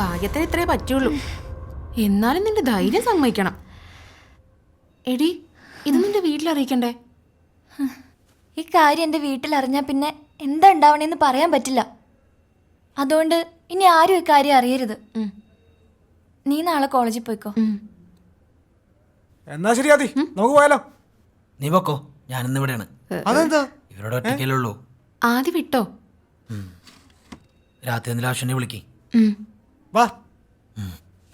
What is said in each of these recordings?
ഭാഗ്യത്തിന് ഇത്രേ പറ്റുള്ളൂ. എന്നാലും നിന്റെ ധൈര്യം സമ്മതിക്കണം. എടി, ഇത് നിന്റെ വീട്ടിലറിയിക്കണ്ടേ? ഈ കാര്യം എൻ്റെ വീട്ടിലറിഞ്ഞാൽ പിന്നെ എന്താ ഉണ്ടാവണേന്ന് പറയാൻ പറ്റില്ല. അതുകൊണ്ട് ഇനി ആരും ഈ കാര്യം അറിയരുത്. നീ നാളെ കോളേജിൽ പോയിക്കോ. എന്നാ ശരി ആദി, നമുക്ക് പോയാലോ? നീ പൊക്കോ, ഞാനിന്ന് ഇവിടെയാണ്. അതെന്താ? ഇവരോട് ഒറ്റയ്ക്കല്ലേ ഉള്ളൂ. ആദ്യ വിട്ടോ? രാത്രി എന്തെങ്കിലും ആവശ്യം വിളിക്ക്. വാ,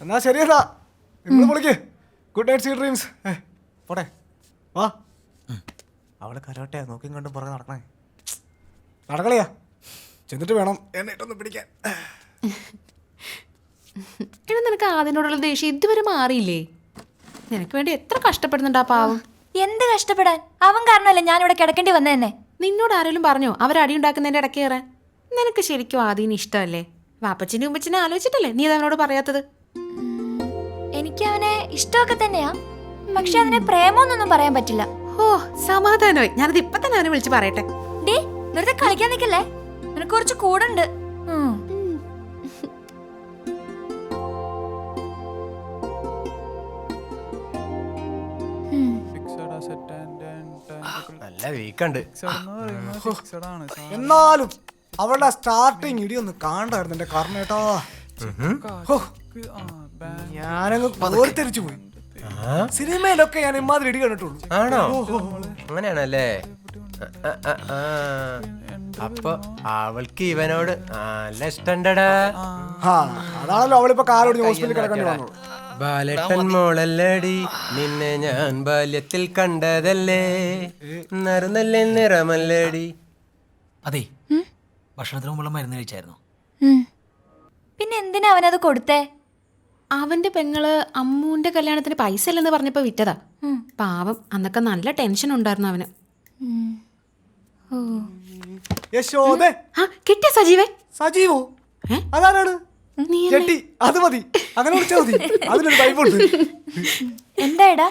എന്നാ ശരിയല്ല, നിങ്ങൾ വിളിക്ക്. Good night, sweet dreams. പോട്ടെ, വാ. അവള് കരോട്ടെ നോക്കിയും കണ്ടും പുറകെ നടക്കണേ. നടക്കളിയാ, ചെന്നിട്ട് വേണം എന്നെ ഇട്ടൊന്ന് പിടിക്കാൻ. എടാ, നിനക്ക് ആദ്യനോടുള്ള ദേഷ്യം ഇതുവരെ മാറിയില്ലേ? നിനക്ക് വേണ്ടി എത്ര കഷ്ടപ്പെടുന്നുണ്ട് ആ പാവം. എന്ത് കഷ്ടപ്പെടാൻ? അവൻ കാരണമല്ലേ ഞാനിവിടെ കിടക്കേണ്ടി വന്ന തന്നെ. നിന്നോട് ആരെങ്കിലും പറഞ്ഞോ അവരടി ഉണ്ടാക്കുന്നതിന്റെ ഇടയ്ക്ക് കയറാൻ? നിനക്ക് ശരിക്കും ആദ്യം ഇഷ്ടമല്ലേ? വാപ്പച്ചിനെ ഉമ്മച്ചിനെ ആലോചിച്ചിട്ടല്ലേ നീ അതവനോട് പറയാത്തത്? എനിക്ക് അവനെ ഇഷ്ടമൊക്കെ തന്നെയാ, പക്ഷെ അതിനെ പ്രേമോന്നൊന്നും പറയാൻ പറ്റില്ല. ഓ, സമാധാനമായി. ഞാനത് ഇപ്പൊ തന്നെ അവനെ വിളിച്ച് പറയട്ടെ. ഡേ, വെറുതെ കളിക്കാൻ നിൽക്കല്ലേ, നിനക്ക് കുറച്ച് കൂടുണ്ട്. നല്ല വീക്കുണ്ട്. എന്നാലും അവളുടെ സ്റ്റാർട്ടിങ് ഇടിയൊന്ന് കാണണ്ടായിരുന്നു എന്റെ കാരണേട്ടാ. ഞാനങ്ങ് കോരിത്തെരിച്ചു പോയി. സിനിമയിലൊക്കെ ഞാൻ ഇമാതിരി ഇടി കണ്ടിട്ടുള്ളൂ. ആണോ? അങ്ങനെയാണല്ലേ? അപ്പൊ അവൾക്ക് ഇവനോട് നല്ല ഇഷ്ടണ്ടടാ. അതാണല്ലോ അവളിപ്പോ കാലോട് ഹോസ്പിറ്റലിൽ കിടക്കേണ്ടി വന്നത്. ബാലട്ടൻ മോളല്ലടി, നിന്നെ ഞാൻ ബാല്യത്തിൽ കണ്ടതല്ലേ, നറുനല്ലേ നിറമല്ലടി. അതെ, ഭക്ഷണത്തിന് മുമ്പുള്ള മരുന്ന് കഴിച്ചായിരുന്നു. പിന്നെ എന്തിനാ അവനത് കൊടുത്തേ? അവന്റെ പെങ്ങള് അമ്മൂന്റെ കല്യാണത്തിന് പൈസ ഇല്ലെന്ന് പറഞ്ഞപ്പോ വിറ്റതാ. പാവം, അന്നൊക്കെ നല്ല ടെൻഷൻ ഉണ്ടായിരുന്നു അവന്. യശോദേ, കിട്ടിയ സജീവേ? സജീവോ? അതാരാണ്? ചെട്ടി, അത് മതി, അങ്ങനെ വിളിച്ചാ മതി. അതിലൊരു ബൈബിളുണ്ട്. എന്താടാ?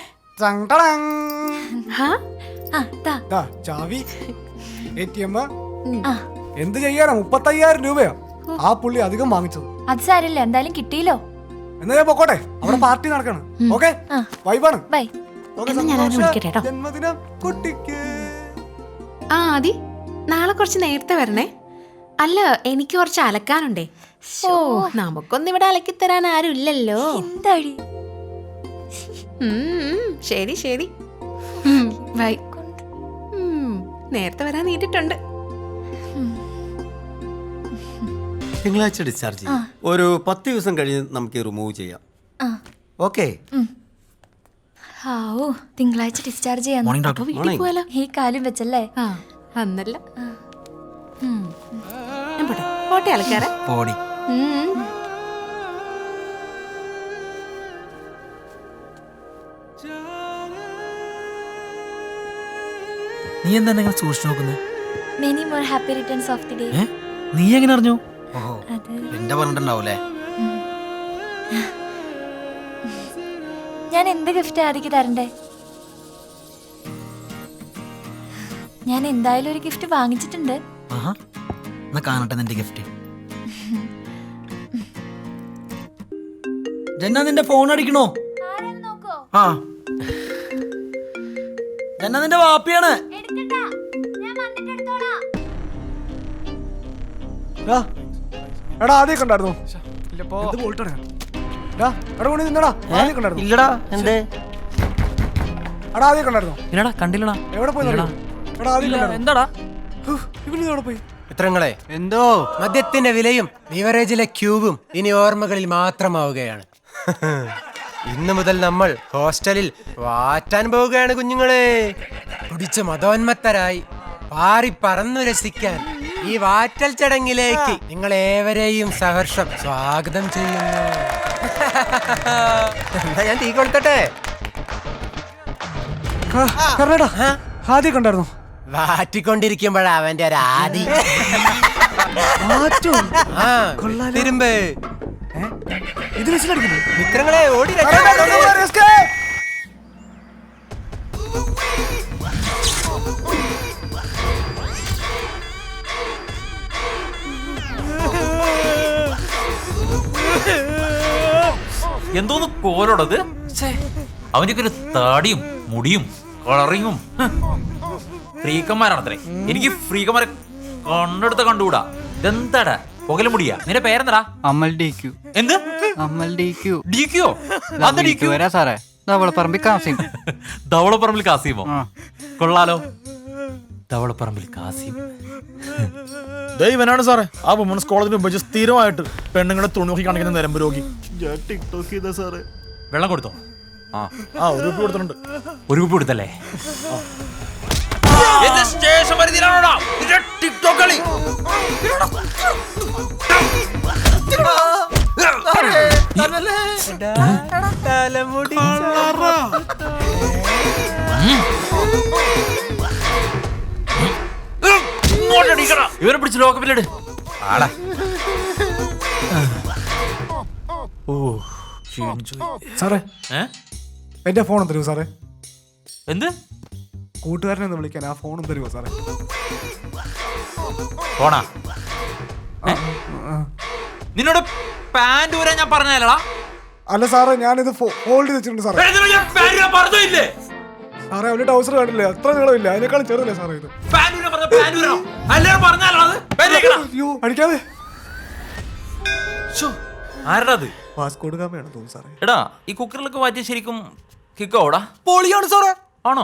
ചാവി, ATM. എന്ത് ചെയ്യാനാ? 35,000 രൂപയാ ആ പുള്ളി അധികം വാങ്ങിച്ചത്. അത് സാരില്ല, എന്തായാലും കിട്ടിയില്ലോ. എന്നാ ഞാൻ പൊക്കോട്ടെ, അവിടെ പാർട്ടി നടക്കണം. ഓക്കെ, വൈബാണ്. ബൈ. ജന്മദിനം കുട്ടിക്ക്. ആദി, നാളെ കുറച്ച് നേരത്തെ വരണേ. അല്ല, എനിക്ക് കുറച്ച് അലക്കാനുണ്ടേ. ഓ, നമുക്കൊന്നും ഇവിടെ അലക്കി തരാൻ ആരും ഇല്ലല്ലോ. എന്താടി? ശരി ശരി, ബൈ. നേരത്തെ വരാൻ നീട്ടിട്ടുണ്ട്. തിങ്കളാഴ്ച ഡിസ്ചാർജ് ചെയ്യാം. ഒരു 10 ദിവസം കഴിഞ്ഞ് നമുക്ക് റിമൂവ് ചെയ്യാം. ഓക്കെ? തിങ്കളാഴ്ച ഡിസ്ചാർജ് ചെയ്യാം. Morning doctor. വീട്ടിൽ പോയാലോ? ഈ കാലും വെച്ചല്ലേ? അന്നല്ല. പോട്ടെ ആൾക്കാരെ. പോടി. നീ എന്താ നിങ്ങൾ സൂക്ഷിച്ചു നോക്കുന്നത്? Many more happy returns of the day. നീ എങ്ങനെ അറിഞ്ഞു? ഓഹോ, എന്റെ പറഞ്ഞിട്ടുണ്ടാവൂലേ. ഞാൻ എന്ത് ഗിഫ്റ്റ് ആദിക്ക് തരണ്ടേ? ഞാൻ എന്തായാലും ഒരു ഗിഫ്റ്റ് വാങ്ങിച്ചിട്ടുണ്ട്. എന്നാ കാണട്ടെ നിന്റെ ഗിഫ്റ്റ്. ജന്ന, നിന്റെ ഫോൺ അടിക്കണോ? ആ, ജന്ന നിന്റെ വാപ്പിയാണ്. എടാ, ആദ്യമൊക്കെ ഉണ്ടായിരുന്നു. ഇല്ലടാ, എന്തേ? എടാ, ആദ്യമൊക്കെ ഉണ്ടായിരുന്നു. ഇല്ലടാ, കണ്ടില്ലടാ. എവിടെ പോയി? എന്താടാ ഇവനെവിടെ പോയി? ചിത്രങ്ങളെ, എന്തോ മദ്യത്തിന്റെ വിലയും ബിവറേജിലെ ക്യൂബും ഇനി ഓർമ്മകളിൽ മാത്രമാവുകയാണ്. ഇന്നു മുതൽ നമ്മൾ ഹോസ്റ്റലിൽ വാറ്റാൻ പോവുകയാണ് കുഞ്ഞുങ്ങളെ. കുടിച്ച് മതോന്മത്തരായി പാറി പറന്നു രസിക്കാൻ ഈ വാറ്റൽ ചടങ്ങിലേക്ക് നിങ്ങളേവരെയും സഹർഷം സ്വാഗതം ചെയ്യുന്നു. എന്താ, ഞാൻ തീ കൊളുത്തട്ടെ? ആദ്യം കണ്ടായിരുന്നു. വാറ്റിക്കൊണ്ടിരിക്കുമ്പോഴാ അവന്റെ ഒരു ആദി. തിരുമ്പ് ഇത് വിസിലടിക്കുന്നു. മിത്രങ്ങളെ, ഓടി എന്തോന്ന് കോലോടത്. അവനൊക്കെ ഒരു താടിയും മുടിയും കളറിങ്ങും. ഫ്രീക്കന്മാരാണത്രേ. എനിക്ക് ഫ്രീക്കന്മാരെ കണ്ണെടുത്ത കണ്ടുകൂടാ. ഇതെന്താടാ പുകല മുടിയാ? നിന്റെ പേരെന്താടാ? അമൽ DQ. എന്ത് അമൽ DQ? DQ? അത് DQ? വരാ സാറേ, ധവളപ്പറമ്പിൽ കാസിം. ധവളപ്പറമ്പിൽ കാസിമോ? ആ. കൊള്ളാലോ, ധവളപ്പറമ്പിൽ കാസിം. ഇവനാണ് സാറേ ആ വുമൺസ് കോളേജിന് ഉപയോഗിച്ച് സ്ഥിരമായിട്ട് പെണ്ണുങ്ങളെ തുണി കാണിക്കുന്ന നിരമ്പ് രോഗി. ഞാൻ ടിക്ടോക്ക് ചെയ്ത സാറേ. വെള്ളം കൊടുത്തോ? ആ ഒരു കുപ്പി കൊടുത്തിട്ടുണ്ട്. ഒരു കുപ്പി കൊടുത്തല്ലേ? സ്റ്റേഷൻ പരിധിയിലാണോടാ ടിക്ടോക്ക് കളി? തലമുടി ഇവരെ പിടിച്ച് ലോക്കപ്പിലിട്. ഓ സാറേ എന്റെ ഫോൺ തരുമോ സാറേ? എന്ത്? കൂട്ടുകാരനെ ഒന്ന് വിളിക്കാൻ ആ ഫോണും തരുമോ സാറേ? പോണാ നിന്നോട് പാന്റ് ഊരാൻ ഞാൻ പറഞ്ഞല്ലടാ. അല്ല സാറേ ഞാനിത് ഹോൾഡ് ചെയ്ത് വെച്ചിട്ടുണ്ട് സാറേ. പറഞ്ഞില്ലേ സാറേ അവന്റെ ടൗസർ കണ്ടില്ലേ? അത്ര നീളമില്ല, അതിനേക്കാളും ചെറുതല്ലേ സാറേ ഇത്? അയ്യോ അടിക്കാതെ. ആരടാ അത്? പാസ്പോർട്ട് കാമയാണ് തോന്നുന്നു സാറേ. എടാ ഈ കുക്കറിലൊക്കെ മാറ്റിയ ശരിക്കും കിക്കോടാ? പൊളിയാണ് സാറേ. ആണോ?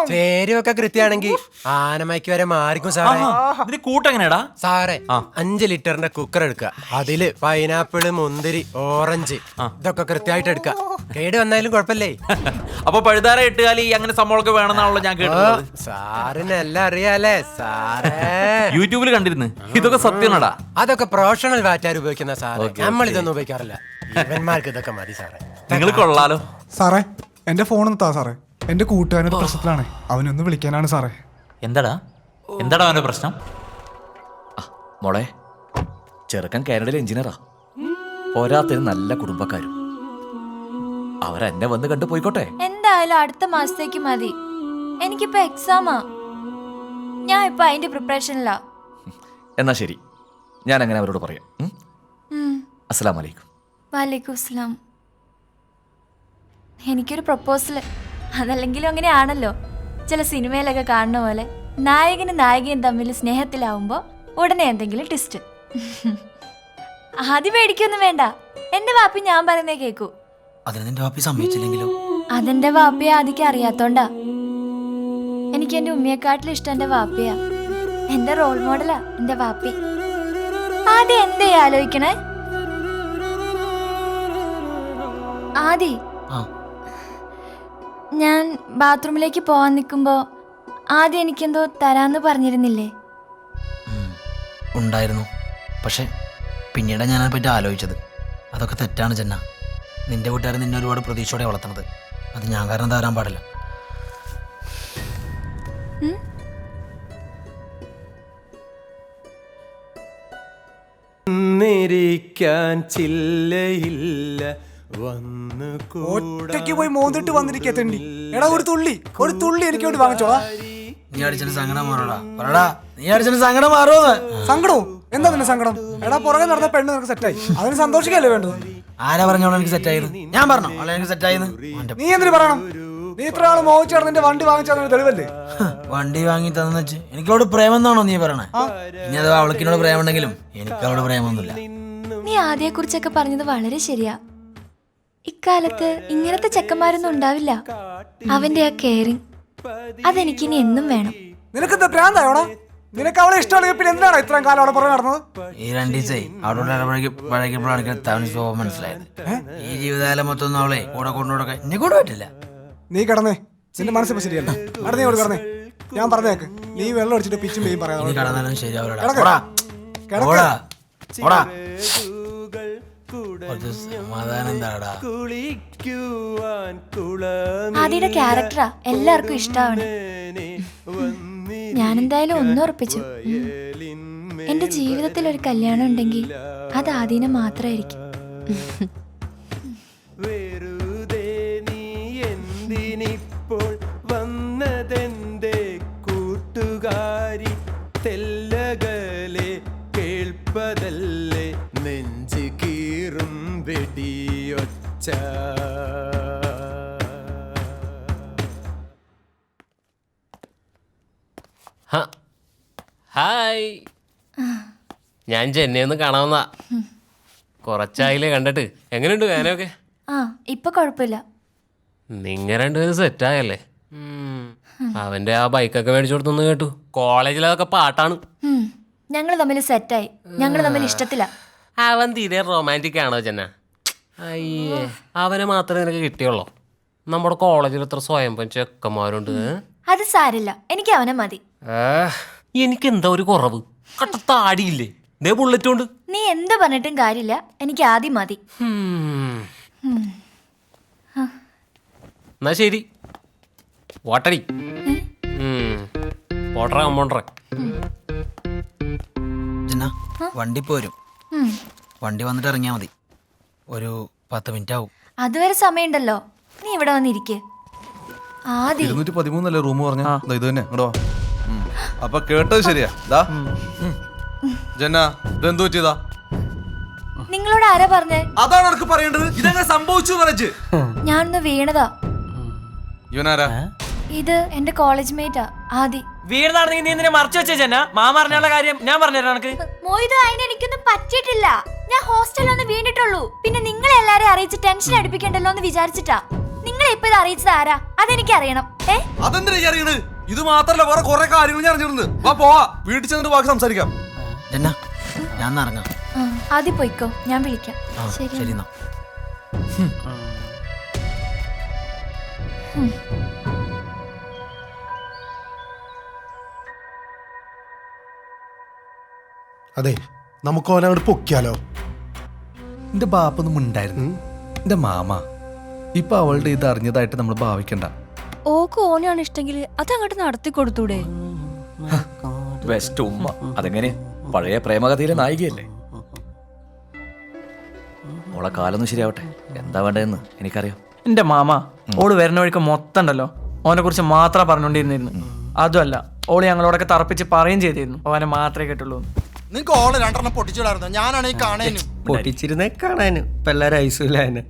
പേരുമൊക്കെ കൃത്യമാണെങ്കിൽ ആനമയ്ക്ക് വരെ മാറിക്കും സാറേ. ഇതിന് കൂട്ടെങ്ങനെയാടാ? സാറേ 5 ലിറ്ററിന്റെ കുക്കർ എടുക്കുക. അതില് പൈനാപ്പിള്, മുന്തിരി, ഓറഞ്ച് ഇതൊക്കെ കൃത്യമായിട്ട് എടുക്കുക. കേട് വന്നാലും കുഴപ്പമില്ലേ? അപ്പൊ പഴുതാര എട്ടുകാലി അങ്ങനെ സംഭവമൊക്കെ വേണമെന്നാണല്ലോ ഞാൻ കേട്ടത്. സാറിനെല്ലാം അറിയാലേ സാറേ. യൂട്യൂബിൽ കണ്ടിരുന്നു. ഇതൊക്കെ സത്യമാണോടാ? അതൊക്കെ പ്രൊഫഷണൽ വാറ്റാർ ഉപയോഗിക്കുന്ന സാറേ. നമ്മൾ ഇതൊന്നും ഉപയോഗിക്കാറില്ല. ഇവന്മാർക്ക് ഇതൊക്കെ മതി സാറേ. നിങ്ങൾ കൊള്ളാലോ. സാറേ എന്റെ ഫോൺ താ സാറേ. എന്റെ കൂട്ടുകാരനൊരു പ്രശ്നത്തിലാണ്, അവനൊന്ന് വിളിക്കാനാണ് സാറേ. എന്താടാ അവന്റെ പ്രശ്നം? മോളെ, ചെറുക്കൻ കാനഡയിൽ എഞ്ചിനീയറാ. പോരാത്തതിന് നല്ല കുടുംബക്കാരും. അവരെന്നെ വന്ന് കണ്ടു പോയിക്കോട്ടെ. എന്തായാലും അടുത്ത മാസത്തേക്ക് മതി. എനിക്കിപ്പോ എക്സാമാ. ഞാൻ ഇപ്പൊ അതിന്റെ പ്രിപ്പറേഷനിലാ. എന്നാ ശരി, ഞാൻ അങ്ങനെ അവരോട് പറയാം. അസ്സലാമു അലൈക്കും. വലൈക്കും അസ്സലാം. എനിക്കൊരു പ്രപ്പോസൽ. അതല്ലെങ്കിലും അങ്ങനെയാണല്ലോ, ചില സിനിമയിലൊക്കെ കാണുന്ന പോലെ നായകനും നായികയും തമ്മിൽ സ്നേഹത്തിലാവുമ്പോ ഉടനെ എന്തെങ്കിലും ട്വിസ്റ്റ്. ആദ്യം പേടിക്കൊന്നും വേണ്ട, എന്റെ വാപ്പി ഞാൻ പറയുന്നേ കേക്കൂ. അതിന് നിന്റെ വാപ്പി സമ്മതിച്ചില്ലെങ്കിലോ? അതെന്റെ വാപ്പിയെ ആദ്യം അറിയാത്തോണ്ടാ. എനിക്ക് എന്റെ ഉമ്മയെക്കാട്ടിലും ഇഷ്ടം എന്റെ വാപ്പിയാ. എന്റെ റോൾ മോഡലാ എന്റെ വാപ്പി. ആദ്യം എന്തേ ആലോചിക്കണേ? ആദി, ഞാൻ ബാത്റൂമിലേക്ക് പോവാൻ നിൽക്കുമ്പോ ആദ്യം എനിക്കെന്തോ തരാന്ന് പറഞ്ഞിരുന്നില്ലേ? ഉണ്ടായിരുന്നു. പക്ഷെ പിന്നീട് ഞാനതിനെ പറ്റി ആലോചിച്ചത്. അതൊക്കെ തെറ്റാണ് ജന്ന. നിന്റെ വീട്ടുകാർ നിന്നെ ഒരുപാട് പ്രതീക്ഷയോടെ വളർത്തുന്നത്. അത് ഞാൻ കാരണം തരാൻ പാടില്ല. ചില്ലയില്ല വന്ന് ഒറ്റയ്ക്ക് പോയി മോന്തിട്ട് വന്നിരിക്കത്തണ്ടി. എടാ ഒരു തുള്ളി എനിക്ക് വേണ്ടി വാങ്ങിച്ചോളാ. നീ അടിച്ചതിന് സങ്കടം മാറോടാ. പറടാ, നീ അടിച്ചതിന് സങ്കടം മാറുമോ? സങ്കടോ? എന്താ നിന്റെ സങ്കടം? എടാ പുറകെ നടന്ന പെണ്ണ് നിനക്ക് സെറ്റായി, അതിന് സന്തോഷിക്കല്ലേ വേണ്ടത്? ആരാ പറഞ്ഞോളൂ എനിക്ക് സെറ്റായിരുന്നു? ഞാൻ പറഞ്ഞോ അവളെ എനിക്ക് സെറ്റായിരുന്നു? നീ എന്തിനു പറയണം? നീ ഇത്ര ആള് മോഹിച്ചാണ് നിന്റെ വണ്ടി വാങ്ങിച്ചാൽ തെളിവല്ലേ? വണ്ടി വാങ്ങി തന്നെന്ന് വെച്ച് എനിക്കവളോട് പ്രേമം എന്നാണോ നീ പറയണേ? ഇനി അഥവാ അവൾക്കിനോട് പ്രേമം ഉണ്ടെങ്കിലും എനിക്ക് അവളോട് പ്രേമൊന്നുമില്ല. നീ ആദ്യയെ കുറിച്ചൊക്കെ പറഞ്ഞത് വളരെ ശരിയാ. ഇക്കാലത്ത് ഇങ്ങനത്തെ ചെക്കന്മാരൊന്നും ഉണ്ടാവില്ല. അവന്റെ ആ കെയറിങ് അതെനിക്കിനി എന്നും വേണം. നിനക്കെന്താ ഭ്രാന്തായോടാ? നിനക്ക് അവളെ ഇഷ്ടമാണ്, പിന്നെ എന്താണ് ഇത്രയും കാലം അവിടെ പുറകെ നടന്നത്? ഈ 2 ദിവസമായി അവളോട് പഴകിയപ്പോഴാണ് എനിക്ക് തവണ സ്വഭാവം മനസ്സിലായത്. ഈ ജീവിതകാലം മൊത്തം ഒന്നും അവളെ കൂടെ കൊണ്ടുകൊടുക്കാൻ എന്നെ കൊണ്ട് പറ്റില്ല. നീ കിടന്നേ, നിന്റെ മനസ്സിപ്പോ ശരിയല്ല. അവിടെ നീ ഇവിടെ കിടന്നേ, ഞാൻ പറഞ്ഞേക്ക്. നീ വെള്ളം അടിച്ചിട്ട് പിച്ചും പെയ്യും പറയാം. കടന്നാലും ശരിയാവില്ല. സമാധാനം എന്താടാ? ആദിയുടെ ക്യാരക്ടറാ എല്ലാവർക്കും ഇഷ്ടമാണ്. ഞാനെന്തായാലും ഒന്നുറപ്പിച്ചു. എന്റെ ജീവിതത്തിൽ ഒരു കല്യാണം ഉണ്ടെങ്കിൽ അത് ആദീനെ മാത്രമായിരിക്കും. ഇപ്പോൾ വന്നതെന്റെ കൂട്ടുകാരി തെല്ലകലെ കേൾപ്പതല്ലേ നെഞ്ച് കീറും വെടിയൊച്ച ഹായ്, ഞാൻ ചെന്നൈന്ന് കാണാവുന്ന കുറച്ചായില്ലേ കണ്ടിട്ട്. എങ്ങനെയുണ്ട് വേനയൊക്കെ? ആ ഇപ്പൊ കുഴപ്പമില്ല. നിങ്ങ രണ്ടുപേരും സെറ്റായല്ലേ? അവന്റെ ആ ബൈക്കൊക്കെ മേടിച്ചു കൊടുത്തെന്ന് കേട്ടു. കോളേജിലതൊക്കെ പാട്ടാണ്. ഞങ്ങൾ തമ്മിൽ സെറ്റായി. ഞങ്ങൾ തമ്മിൽ ഇഷ്ടത്തില. അവൻ തീരെ റൊമാൻറ്റിക് ആണോ ചെന്ന? അയ്യേ, അവനെ മാത്രമേ നിനക്ക് കിട്ടിയുള്ളൂ. നമ്മുടെ കോളേജിൽ എത്ര സ്വയം ചെക്കന്മാരുണ്ട്. അത് സാരില്ല, എനിക്ക് അവനെ മതി. എനിക്ക് എന്താ ഒരു കുറവ്? കട്ടത്താടിയില്ലേ, ദേ ബുള്ളറ്റ് കൊണ്ട്. നീ എന്ത് പറഞ്ഞിട്ടും കാര്യമില്ല, എനിക്ക് ആദ്യം മതി. എന്നാ ശരി, വാട്ടടി. പോട്ടറ കമ്പോണ്ടറ. ജന്ന, വണ്ടി പോരും. വണ്ടി വന്നിട്ട് ഇറങ്ങിയാ മതി. ഒരു 10 മിനിറ്റ് ആവും. അതുവരെ സമയമുണ്ടല്ലോ, നീ ഇവിടെ വന്നിരിക്കേ. ആദ്യം 213 റൂം പറഞ്ഞ ഇത് തന്നെ ഇങ്ങോട്ടോ. അപ്പൊ കേട്ടത് ശരിയാ. ജന്ന, ഇതെന്തു പറ്റിയതാ? നിങ്ങളോട് ആരാ പറഞ്ഞേ? അതാണ് എനിക്ക് പറയേണ്ടത്. ഇതെങ്ങനെ സംഭവിച്ചു? ഞാനൊന്ന് വീണതാ. ഇവനാരാ? ഇത് എന്റെ കോളേജ് മേറ്റാ ആദി. വീണതാണെങ്കിൽ നീ എന്തിനാ മറച്ചു വെച്ചേ ചെന്ന? മാമ പറഞ്ഞുള്ള കാര്യം ഞാൻ പറഞ്ഞുതരാം എനിക്ക്. മോയിത് അതിന് എനിക്കൊന്നും പറ്റിയിട്ടില്ല. ഞാൻ ഹോസ്റ്റലിൽ ഒന്ന് വീണിട്ടുള്ളൂ. പിന്നെ നിങ്ങളെ എല്ലാരെയും അറിയിച്ച് ടെൻഷൻ അടുപ്പിക്കണ്ടല്ലോ എന്ന് വിചാരിച്ചിട്ടാ. നിങ്ങളെ ഇപ്പൊ ഇത് അറിയിച്ചത് ആരാ? അതെനിക്ക് അറിയണം. അതെന്തിനാ അറിയണത്? ഇത് മാത്രല്ല, വേറെ കുറെ കാര്യങ്ങൾ ഞാൻ അറിഞ്ഞിരുന്നു. വാ പോവാ, വീട്ടിൽ ചെന്നിട്ട് ബാക്കി സംസാരിക്കാം. ജന്ന, ഞാൻ ഇറങ്ങാം. ആദ്യം പോയിക്കോ, ഞാൻ വിളിക്കാം. ശരി എന്നാ. അതെ, നമുക്ക് ഓനങ്ങോട്ട് പൊക്കിയാലോ? എന്റെ ബാപ്പൊന്നും ഉണ്ടായിരുന്നു. എന്റെ മാമ ഇപ്പൊ അവളുടെ ഇത് അറിഞ്ഞതായിട്ട് നമ്മൾ ഭാവിക്കണ്ട. ഓക്ക് ഓനാണ് ഇഷ്ടമെങ്കിൽ അത് അങ്ങോട്ട് നടത്തി കൊടുത്തൂടെ? ബെസ്റ്റ് ഉമ്മ. അതെങ്ങനെ? പഴയ പ്രേമകഥയിലെ നായികയല്ലേ. ഓളെ കാലൊന്നും ശരിയാവട്ടെ. എന്താ വേണ്ടതെന്ന് എനിക്കറിയാം. എന്റെ മാമ, ഓള് വരുന്ന വഴിക്ക് മൊത്തം ഉണ്ടല്ലോ ഓനെ കുറിച്ച് മാത്രം പറഞ്ഞോണ്ടിരുന്നിരുന്നു. അതുമല്ല, ഓള് ഞങ്ങളോടൊക്കെ തറപ്പിച്ച് പറയുകയും ചെയ്തിരുന്നു ഓനെ മാത്രമേ കേട്ടുള്ളൂ. നിങ്ങക്ക് ഓള് 2 പൊട്ടിച്ചിടായിരുന്നു. ഞാനാണ് ഈ കാണാനും പൊട്ടിച്ചിരുന്നേ കാണാനും. ഇപ്പൊ എല്ലാരും ഐസുലാന്.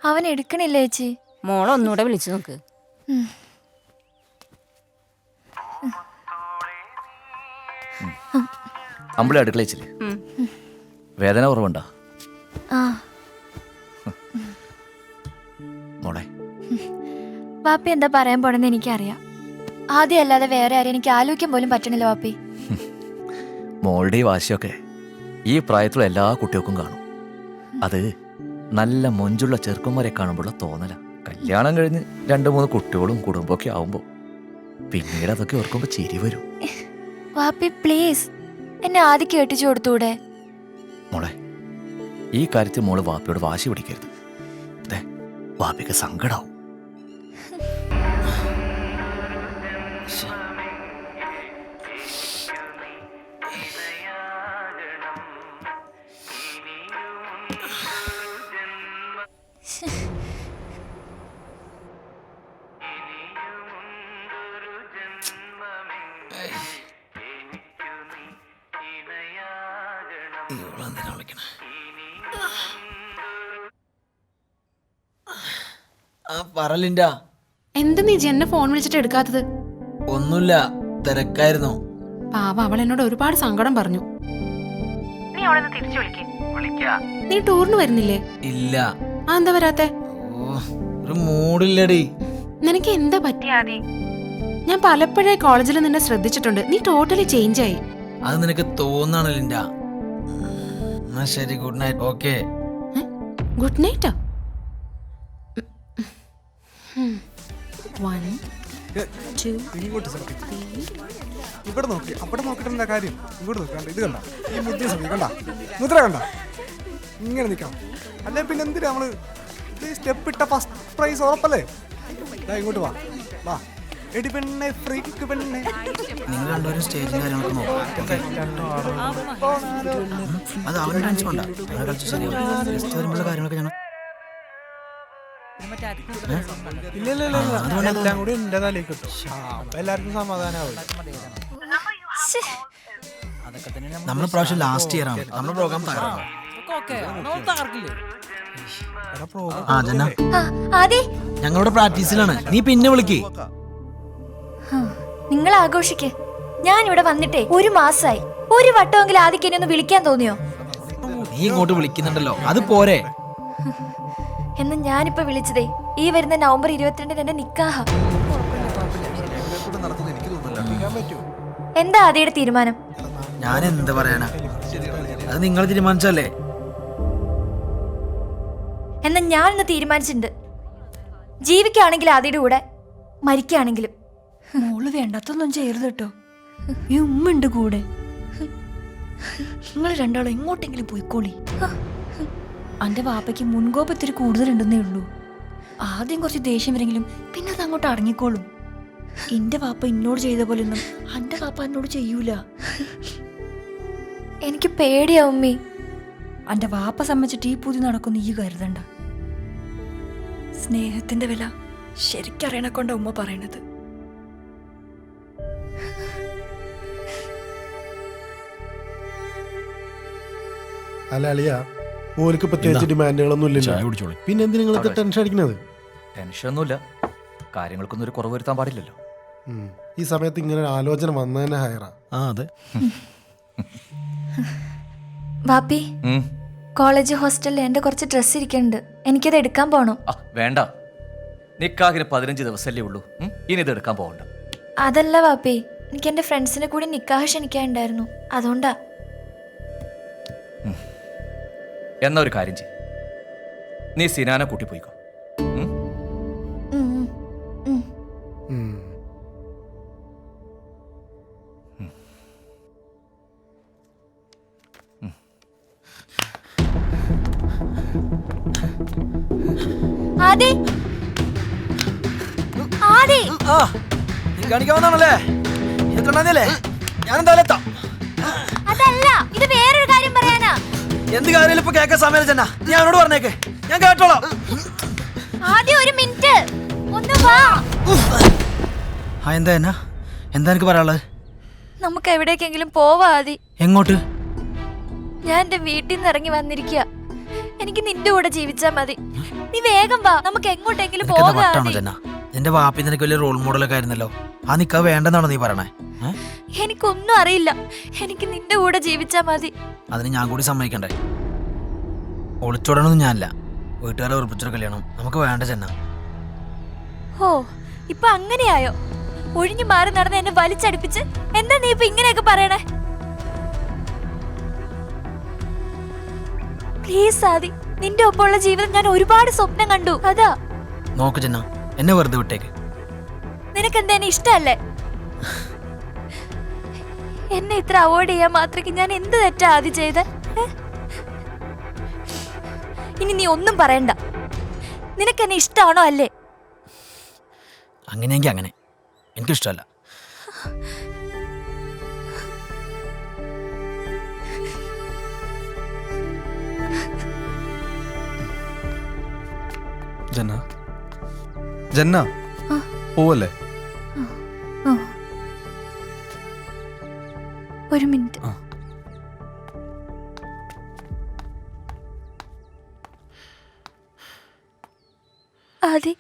അവൻ എടുക്കണില്ല ചേച്ചി. മോളൊന്നുകൂടെ വിളിച്ചു നോക്ക്. അമ്പിളി അടുക്കളയിച്ചില്ലേ? വേദന കുറവുണ്ടോ? മോളെ, വാപ്പി എന്താ പറയാൻ പോണെന്ന് എനിക്കറിയാം. ആദ്യം അല്ലാതെ വേറെ ആരും എനിക്ക് ആലോചിക്കാൻ പോലും പറ്റണില്ല വാപ്പി. മോളുടെ ഈ വാശിയൊക്കെ ഈ പ്രായത്തിലുള്ള എല്ലാ കുട്ടികൾക്കും കാണും. അത് നല്ല മൊഞ്ചുള്ള ചെറുക്കന്മാരെ കാണുമ്പോഴുള്ള തോന്നല. കല്യാണം കഴിഞ്ഞ് 2-3 കുട്ടികളും കുടുംബമൊക്കെ ആവുമ്പോ പിന്നീട് അതൊക്കെ ഓർക്കുമ്പോ ചിരി വരും. വാപ്പി പ്ലീസ്, എന്നെ ആദ്യം കേട്ടിച്ചു കൊടുത്തൂടെ? മോളെ, ഈ കാര്യത്തിൽ മോള് വാപ്പിയോട് വാശി പിടിക്കരുത്. വാപ്പിക്ക് സങ്കടാവും. പറലിണ്ട. എന്ത് നീ ജെന്നെ ഫോൺ വിളിച്ചിട്ട് എടുക്കാത്തത്? ഒന്നുമില്ല, തിരക്കായിരുന്നു. പാവ, അവൾ എന്നോട് ഒരുപാട് സങ്കടം പറഞ്ഞു. നീ അവളെ തിരിച്ചു വിളിക്കേ. നീ ടൂറിന് വരുന്നില്ലേ? ഇല്ല. ആ, എന്താ വരാത്തെ? ഒരു മൂടില്ലടി. നിനക്ക് എന്താ പറ്റിയാതി? ഞാൻ പലപ്പോഴേ കോളേജിൽ നിന്നെ ശ്രദ്ധിച്ചിട്ടുണ്ട്. നീ ടോട്ടലി ചേഞ്ച് ആയി. അത് നിനക്ക് തോന്നാണ് ലിൻഡ. എന്നാ ശരി, ഗുഡ് നൈറ്റ്. ഓക്കെ. ഗുഡ് നൈറ്റോ? 1 2 ഇങ്ങോട്ട് ഇവിടെ നോക്കി, അവിടെ നോക്കിട്ട് എന്താ കാര്യം? ഇങ്ങോട്ട് നോക്കണ്ട. ഇത് കണ്ട, ഈ മുദ്ര ശ്രമിക്കും. കണ്ട മുദ്ര കണ്ട, ഇങ്ങനെ നിൽക്കണം. അല്ലെ പിന്നെ എന്തിനാ നമ്മള് സ്റ്റെപ്പ് ഇട്ട ഫസ്റ്റ് പ്രൈസ് ഉറപ്പല്ലേ? ഇങ്ങോട്ട് വാ വാ. എടി പെണ്ണെ, ഫ്രീക്ക് പെണ്ണെ. നിങ്ങൾ രണ്ടുപേരും സ്റ്റേജിൽ കാര്യങ്ങളൊക്കെ നോക്കാം. അത് അവരുടെ ടെൻഷൻ കൊണ്ടാ. കളിച്ച് ശരിയാവും. കാര്യങ്ങളൊക്കെ ഞങ്ങൾ ഇല്ല ഇല്ല ഇല്ല ഇല്ല. എല്ലാം കൂടി എന്റെ തലയിൽ കിട്ടും. അപ്പൊ എല്ലാവർക്കും സമാധാനാവും. നമ്മൾ പ്രാവശ്യം ലാസ്റ്റ് ഇയർ ആണ്. നമ്മുടെ പ്രോഗ്രാം തകർന്നു. ആ ജന്ന, ആദി, ഞങ്ങളുടെ പ്രാക്ടീസിലാണ്. നീ പിന്നെ വിളിക്കേ. നിങ്ങൾ ആഘോഷിക്ക്. ഞാൻ ഇവിടെ വന്നിട്ടേ 1 മാസമായി. ഒരു വട്ടമെങ്കിലും ആദിക്ക് എന്നെ ഒന്ന് വിളിക്കാൻ തോന്നിയോ? നീ ഇങ്ങോട്ട് വിളിക്കുന്നുണ്ടല്ലോ, അത് പോരെ. എന്ന് ഞാനിപ്പോ വിളിച്ചതേ ഈ വരുന്ന നവംബർ 22 എന്റെ നിക്കാഹ. എന്താ ആദിയുടെ തീരുമാനം? ഞാൻ എന്ത് പറയാനാ, അത് നിങ്ങൾ തീരുമാനിച്ചല്ലേ. എന്നാ ഞാനിന്ന് തീരുമാനിച്ചിട്ടുണ്ട്. ജീവിക്കുകയാണെങ്കിൽ ആദിയുടെ കൂടെ, മരിക്കുകയാണെങ്കിലും. മോള് വേണ്ടാത്തൊന്നും ചെയ്യരുത് കേട്ടോ. ഈ ഉമ്മയുണ്ട് കൂടെ. നിങ്ങൾ രണ്ടാളും എങ്ങോട്ടെങ്കിലും പോയിക്കോളി. അന്റെ വാപ്പയ്ക്ക് മുൻകോപത്തിരി കൂടുതലുണ്ടെന്നേ ഉള്ളൂ. ആദ്യം കുറച്ച് ദേഷ്യം വരെങ്കിലും പിന്നെ അത് അങ്ങോട്ട് അടങ്ങിക്കോളും. എന്റെ വാപ്പ എന്നോട് ചെയ്ത പോലെയൊന്നും അന്റെ വാപ്പ എന്നോട് ചെയ്യൂല. എനിക്ക് പേടിയാവും ഉമ്മി. അന്റെ വാപ്പ സമ്മതിച്ചിട്ട് ഈ പുതി നടക്കുന്ന ഈ കരുതണ്ട. സ്നേഹത്തിന്റെ വില ശരിക്കറിയണ കൊണ്ട ഉമ്മ പറയണത്. അല്ല അളിയ, ഓർക്ക് പ്രത്യേകിച്ച് ഡിമാൻഡുകളൊന്നും ഇല്ലല്ലോ. പിന്നെ എന്തിനാ നിങ്ങൾ ടെൻഷൻ അടിക്കുന്നത്? ടെൻഷനൊന്നുമില്ല, കാര്യങ്ങൾക്കൊന്നും ഒരു കുറവ് വരുത്താൻ പാടില്ലല്ലോ. ഈ സമയത്ത് ഇങ്ങനെ ഒരു ആലോചന വന്നതന്നെ ഹയറ. അതെ. വാപ്പി, കോളേജ് ഹോസ്റ്റലിൽ എന്റെ കുറച്ച് ഡ്രസ്സ് ഇരിക്കുന്നുണ്ട്. എനിക്കത് എടുക്കാൻ പോണം. വേണ്ട, നിക്കാഹിന് 15 ദിവസമല്ലേ ഉള്ളൂ. ഇനി ഇത് എടുക്കാൻ പോകണ്ട. അതല്ല വാപ്പി, എനിക്ക് എന്റെ ഫ്രണ്ട്സിനെ കൂടി നിക്കാഹ് ക്ഷണിക്കാനുണ്ടായിരുന്നു, അതുകൊണ്ടാ. എന്നാ ഒരു കാര്യം ചെയ്യും, നീ സിനാനെ കൂട്ടി പോയിക്കോ. ആദി, ആദി, നീ കാണിക്കാവുന്നതാണല്ലേ? എത്രണ്ണല്ലേ? ഞാൻ എന്തായാലും എത്താം. അതല്ല, ഇത് വേറൊരു കാര്യം പറയാനാ. എന്ത് കാര്യം ഇപ്പൊ കേൾക്കാൻ സമയം ചെന്നാ, നീ അവനോട് പറഞ്ഞേക്ക്, ഞാൻ കേട്ടോളാം. ആദ്യം ഒരു മിനിറ്റ് ഒന്ന് വാ. എന്താ എന്നാ, എന്താ എനിക്ക് പറയാനുള്ളത്? നമുക്ക് എവിടേക്കെങ്കിലും പോവാ ആദി. എങ്ങോട്ട്? ഞാൻ എന്റെ വീട്ടിൽ നിന്ന് ഇറങ്ങി വന്നിരിക്കുക. എനിക്ക് നിന്റെ കൂടെ ജീവിച്ചാ മതി. നീ വേഗം വാ, നമുക്ക് എങ്ങോട്ടെങ്കിലും പോകാം. നിന്റെ വാപ്പി നിനക്ക് വലിയ റോൾ മോഡലൊക്കെ ആയിരുന്നല്ലോ. ആ നിക്കാ വേണ്ടെന്നാണോ നീ പറയണേ? എനിക്കൊന്നും അറിയില്ല, എനിക്ക് നിന്റെ കൂടെ ജീവിച്ചാ മതി. അതിന് ഞാൻ കൂടി സമ്മതിക്കണ്ടേ? ഒളിച്ചോടണമൊന്നും ഞാനല്ല, വീട്ടുകാരെ ഉറപ്പിച്ചൊരു കല്യാണം നമുക്ക് വേണ്ട ചെന്ന. ഓ, ഇപ്പൊ അങ്ങനെയായോ? ഒഴിഞ്ഞു മാറി നടന്ന് എന്നെ വലിച്ചടിപ്പിച്ച് എന്താ നീ ഇപ്പൊ ഇങ്ങനെയൊക്കെ പറയണേ? പ്ലീസ് ആദി, നിന്റെ ഒപ്പമുള്ള ജീവിതം ഞാൻ ഒരുപാട് സ്വപ്നം കണ്ടു. അതാ. നോക്ക് ചെന്ന, എന്നെ വെറുതെ വിട്ടേക്ക്. നിനക്കെന്താ എന്നെ ഇഷ്ടല്ലേ? എന്നെ ഇത്ര അവോയ്ഡ് ചെയ്യാൻ മാത്രക്ക് ഞാൻ എന്ത് തെറ്റാ ആദ്യം ചെയ്ത? ഇനി നീ ഒന്നും പറയണ്ട. നിനക്കെന്നെ ഇഷ്ടമാണോ അല്ലേ? അങ്ങനെയെങ്കിൽ അങ്ങനെ, എനിക്കിഷ്ടമല്ല. ജന്ന, ജന്ന പോവല്ലേ? ഒരു മിനിറ്റ്. ആദി,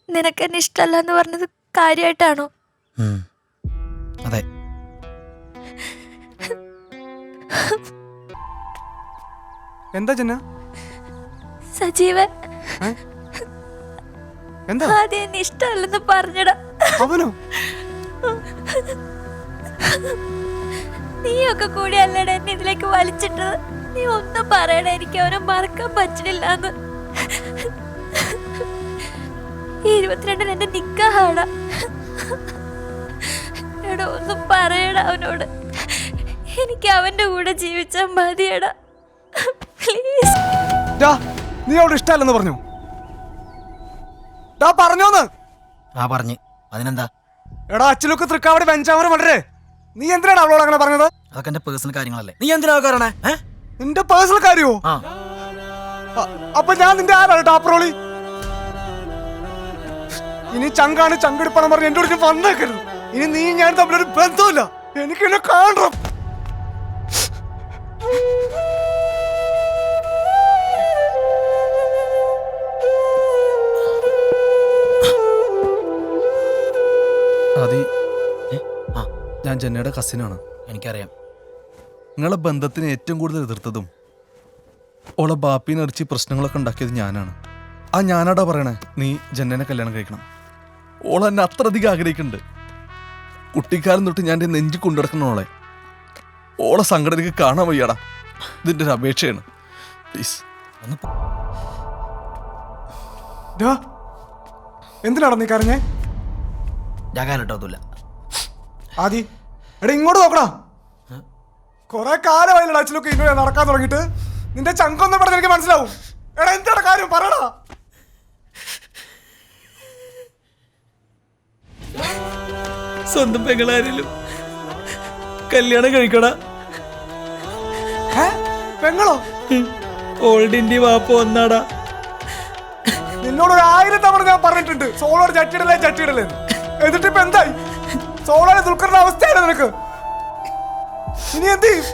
നിനക്കെന്നെ ഇഷ്ടമല്ല എന്ന് പറഞ്ഞത് കാര്യമായിട്ടാണോ? അതെ. എന്താ ജന്ന? സജീവൻ എന്താ? ആദ്യം എന്നെ ഇഷ്ടമല്ലെന്ന് പറഞ്ഞടാ. അവനോ? നീയൊക്കെ കൂടി അല്ലടാ എന്നെ ഇതിലേക്ക് വലിച്ചിട്ടത്. നീ ഒന്നും പറയണ, എനിക്ക് അവനെ മറക്കാൻ പറ്റണില്ലാന്ന്. ഈ 22 എന്റെ നിക്കാഹാടാ. എടാ ഒന്നും പറയടാ അവനോട്. എനിക്ക് അവന്റെ കൂടെ ജീവിച്ചാൽ മതിയടാ, പ്ലീസ്. നീ അവിടെ ഇഷ്ടമല്ലെന്ന് പറഞ്ഞു? പറഞ്ഞോന്ന്? പറഞ്ഞു. അതിനെന്താ? എടാ അച്ഛനൊക്കെ തൃക്കാവടി വെഞ്ചാമര വളരെ. നീ എന്തിനാണ് അവളോട് അങ്ങനെ പറഞ്ഞത്? അതൊക്കെ എന്റെ പേഴ്സണൽ കാര്യങ്ങളല്ലേ. നീ എന്തിനാ പറയണേ? നിന്റെ പേഴ്സണൽ കാര്യമോ? അപ്പൊ ഞാൻ നിന്റെ ആരാണ് ടാപ്രോളി? ഇനി ചങ്കാണ് ചങ്കെടുപ്പാണ് പറഞ്ഞ് എന്റെ അടുത്ത് വന്നേക്കരുത്. ഇനി നീ ഞാൻ തമ്മിലൊരു ബന്ധമില്ല. എനിക്ക് എന്നെ കാണണം. ആദി, ഞാൻ ജന്നയുടെ കസിനാണ്. എനിക്കറിയാം. നിങ്ങളെ ബന്ധത്തിന് ഏറ്റവും കൂടുതൽ എതിർത്തതും ഓളെ ബാപ്പിനെ അടിച്ച് പ്രശ്നങ്ങളൊക്കെ ഉണ്ടാക്കിയത് ഞാനാണ്. ആ ഞാനാടാ പറയണേ നീ ജന്നനെ കല്യാണം കഴിക്കണം. ഓളെ എന്നെ അത്രയധികം ആഗ്രഹിക്കുന്നുണ്ട്. കുട്ടിക്കാലം തൊട്ട് ഞാൻ എൻ്റെ നെഞ്ചി കൊണ്ടുനടക്കുന്ന ഓളെ. ഓളെ സങ്കടം എനിക്ക് കാണാൻ വയ്യാടാ. ഇതിൻ്റെ ഒരു അപേക്ഷയാണ്. പ്ലീസ് എന്തിനാടാ നീ കരഞ്ഞേ? ഞാൻ കാലട്ടൊന്നുമില്ല. ആദി എടാ ഇങ്ങോട്ട് നോക്കടാ. കൊറേ കാലമായില്ലടാ അച്ഛനൊക്കെ ഇങ്ങനെ നടക്കാൻ തുടങ്ങിയിട്ട്. നിന്റെ ചങ്കൊന്നും പറഞ്ഞ എനിക്ക് മനസ്സിലാവും. എടാ എന്താണ് കാര്യം പറയടാ. സ്വന്തം പെങ്ങളാരിലും കല്യാണം കഴിക്കടാ. പെങ്ങളോ? ഓൾഡിന്റെ വാപ്പ ഒന്നാടാ. നിന്നോട് 1000 തവണ ഞാൻ പറഞ്ഞിട്ടുണ്ട് സോളോട് ചട്ടിയിടലേ ചട്ടിയിടലേ. എന്നിട്ട് ഇപ്പൊ എന്തായി? സോളോടെ ദുൽഖറിന്റെ അവസ്ഥയാണ് നിനക്ക്. ഇനി എന്ത് ചെയ്യും?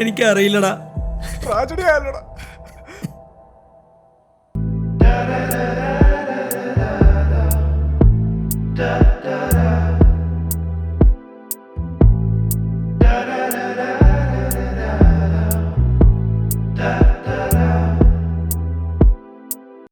എനിക്കറിയില്ലടാ. ട്രാജഡി ആയല്ലോടാ.